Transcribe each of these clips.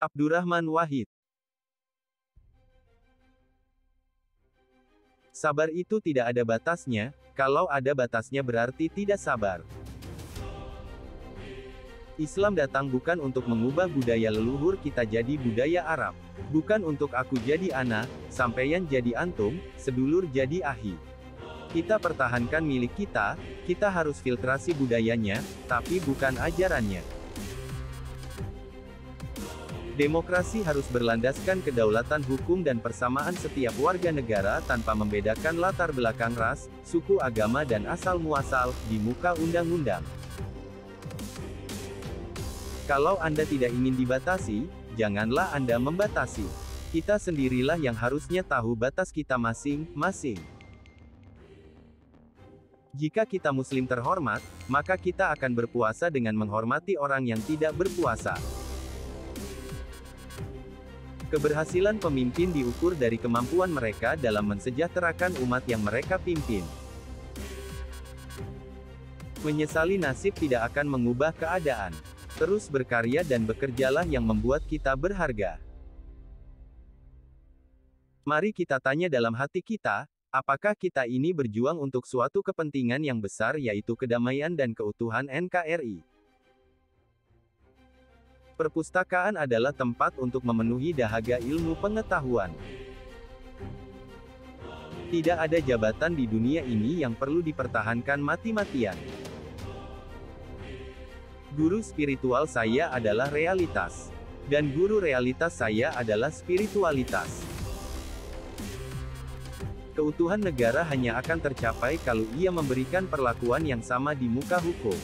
Abdurrahman Wahid. Sabar itu tidak ada batasnya, kalau ada batasnya berarti tidak sabar. Islam datang bukan untuk mengubah budaya leluhur kita jadi budaya Arab. Bukan untuk aku jadi ana, sampeyan jadi antum, sedulur jadi ahi. Kita pertahankan milik kita harus filtrasi budayanya, tapi bukan ajarannya. Demokrasi harus berlandaskan kedaulatan hukum dan persamaan setiap warga negara tanpa membedakan latar belakang ras, suku agama dan asal-muasal, di muka undang-undang. Kalau Anda tidak ingin dibatasi, janganlah Anda membatasi. Kita sendirilah yang harusnya tahu batas kita masing-masing. Jika kita muslim terhormat, maka kita akan berpuasa dengan menghormati orang yang tidak berpuasa. Keberhasilan pemimpin diukur dari kemampuan mereka dalam mensejahterakan umat yang mereka pimpin. Menyesali nasib tidak akan mengubah keadaan. Terus berkarya dan bekerjalah yang membuat kita berharga. Mari kita tanya dalam hati kita, apakah kita ini berjuang untuk suatu kepentingan yang besar yaitu kedamaian dan keutuhan NKRI? Perpustakaan adalah tempat untuk memenuhi dahaga ilmu pengetahuan. Tidak ada jabatan di dunia ini yang perlu dipertahankan mati-matian. Guru spiritual saya adalah realitas. Dan guru realitas saya adalah spiritualitas. Keutuhan negara hanya akan tercapai kalau ia memberikan perlakuan yang sama di muka hukum.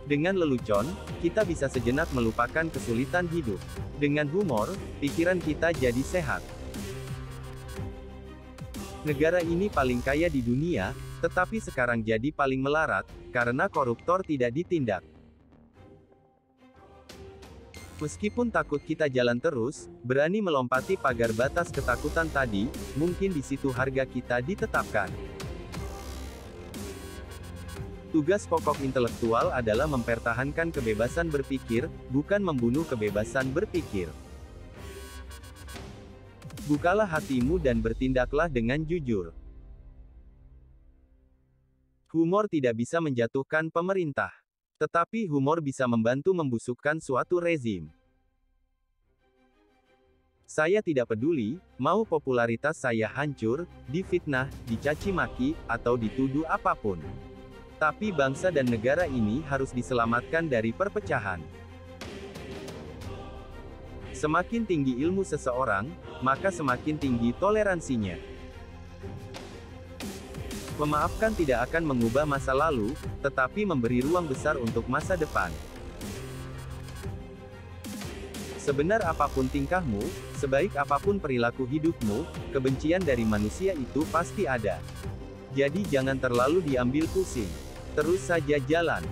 Dengan lelucon, kita bisa sejenak melupakan kesulitan hidup. Dengan humor, pikiran kita jadi sehat. Negara ini paling kaya di dunia, tetapi sekarang jadi paling melarat, karena koruptor tidak ditindak. Meskipun takut kita jalan terus, berani melompati pagar batas ketakutan tadi, mungkin di situ harga kita ditetapkan. Tugas pokok intelektual adalah mempertahankan kebebasan berpikir, bukan membunuh kebebasan berpikir. Bukalah hatimu dan bertindaklah dengan jujur. Humor tidak bisa menjatuhkan pemerintah. Tetapi humor bisa membantu membusukkan suatu rezim. Saya tidak peduli, mau popularitas saya hancur, difitnah, dicaci maki, atau dituduh apapun. Tapi bangsa dan negara ini harus diselamatkan dari perpecahan. Semakin tinggi ilmu seseorang, maka semakin tinggi toleransinya. Memaafkan tidak akan mengubah masa lalu, tetapi memberi ruang besar untuk masa depan. Sebenar apapun tingkahmu, sebaik apapun perilaku hidupmu, kebencian dari manusia itu pasti ada. Jadi jangan terlalu diambil pusing. Terus saja jalan.